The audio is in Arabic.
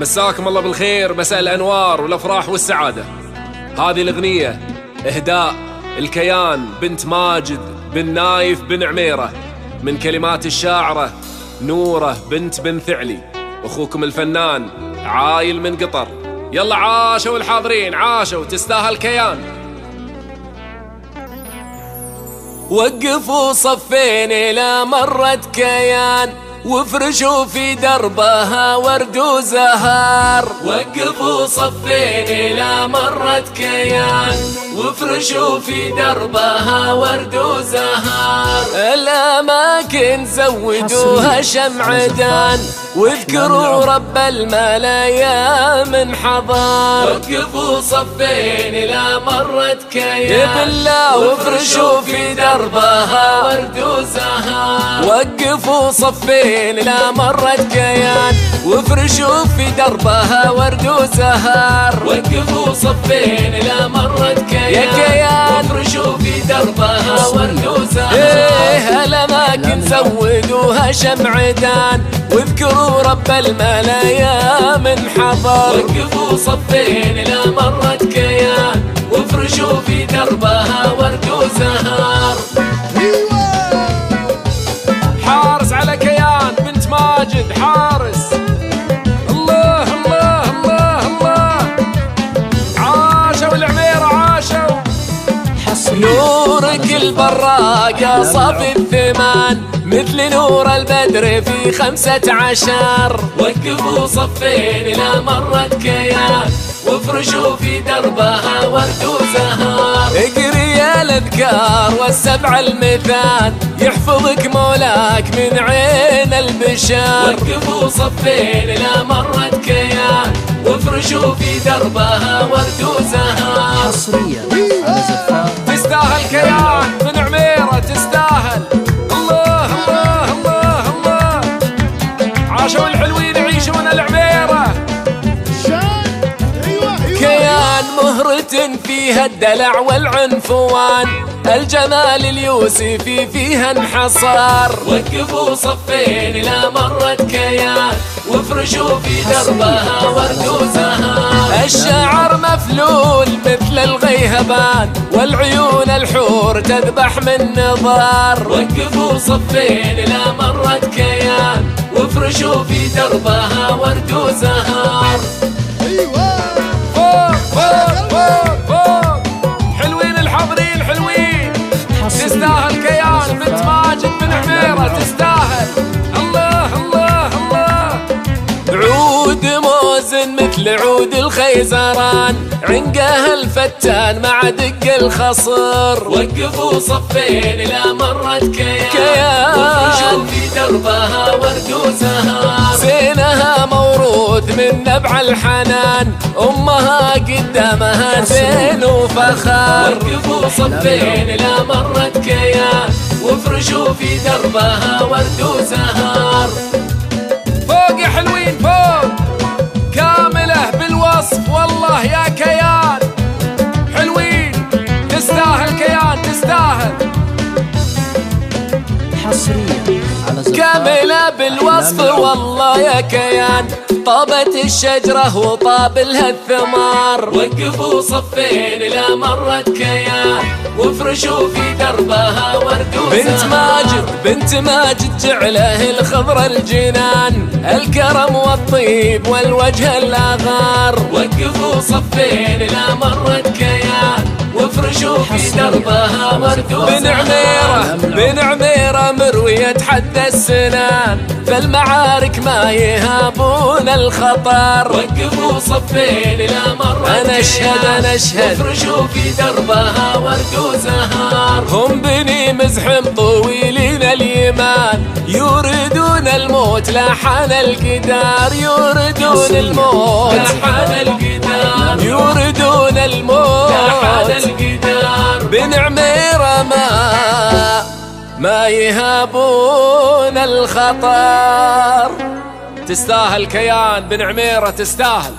مساكم الله بالخير، مساء الأنوار والأفراح والسعادة. هذه الأغنية إهداء الكيان بنت ماجد بن نايف بن عميرة، من كلمات الشاعرة نورة بنت بن ثعلي، أخوكم الفنان عايل من قطر. يلا عاشوا الحاضرين، عاشوا، تستاهل كيان. وقفوا صفين إلى مرت كيان، وافرشوا في دربها ورد وزهار. وقفوا صفين إلى مرت كيان، وافرشوا في دربها ورد وزهار. الأماكن زودوها شمعدان، واذكروا رب الملايا من حضار. وقفوا صفين إلى مرت كيان، وافرشوا في دربها ورد وزهار. وقفوا صفين إلى مرت كيان، وافرشوا في دربها ورد وزهار. وقفوا صفين إلى مرت كيان، وافرشوا في دربها ورد وزهار. الأماكن زودوها شمعدان، واذكروا رب الملايا من حضر. وقفوا صفين إلى مرت كيان، وافرشوا في دربها ورد وزهار. حارس على كيان بنت ماجد، حارس. الله الله الله الله، عاشوا العميرة، عاشوا. نورك البراقة صافي الثمان، مثل نور البدر في 15. وقفوا صفين إلى مرت كيان، وافرشوا في دربها ورد وزهار. اقري يا الأذكار والسبع المثال، يحفظك مولاك من عين البشر. وقفوا صفين إلى مرت كيان، وافرشوا في دربها ورد وزهار. حصريا على زفاف. تستاهل كيان من عميرة، تستاهل. الله الله الله الله، عاشوا الحلوين يعيشون العميرة. كيان مهرة فيها الدلع والعنفوان، الجمال اليوسفي فيها انحصار. وقفوا صفين إلى مرت كيان، وافرشوا في دربها ورد وزهار. الشعر مفلول مثل الغيهبان، والعيون الحور تذبح من نظار. وقفوا صفين إلى مرت كيان، وافرشوا في دربها ورد وزهار. حلوين الحاضرين، حلوين. تستاهل كيان بنت ماجد بن عميرة، تستاهل. الله الله الله. عود موزن مثل عود الخيزران، عنقه الفتان مع دق الخصر. وقفوا صفين إلى مرت كيان، وافرشوا في دربها ورد وزهار. زينها موروث من نبع الحنان، أمها قدامها زين وفخار. وقفوا صفين إلى مرت كيان، وافرشوا في دربها ورد وزهار. فوق يا حلوين، فوق، كاملة بالوصف والله يا كيان. حلوين، تستاهل كيان، تستاهل. حصريا على زفاف. كاملة بالوصف والله يا كيان، طابت الشجرة وطاب لها الثمار. وقفوا صفين إلى مرت كيان، وافرشوا في دربها ورد وزهار. بنت ماجد جعله الخضر الجنان، الكرم والطيب والوجه الأغار. وقفوا صفين إلى مرت كيان، وافرشوا في دربها ورد وزهار. بن عميرة مروية حد السنان، فالمعارك ما يهابون الخطر. وقفوا صفين إلى مرت أنا أشهد وافرشوا في دربها ورد وزهار. هم بني مزحم طويلين اليمان، يوردون الموت لا حان القدار. يوردون الموت لا حان القدار، يوردون الموت لا حان القدار. بن عميرة ما يهابون الخطر. تستاهل كيان بن عميرة، تستاهل.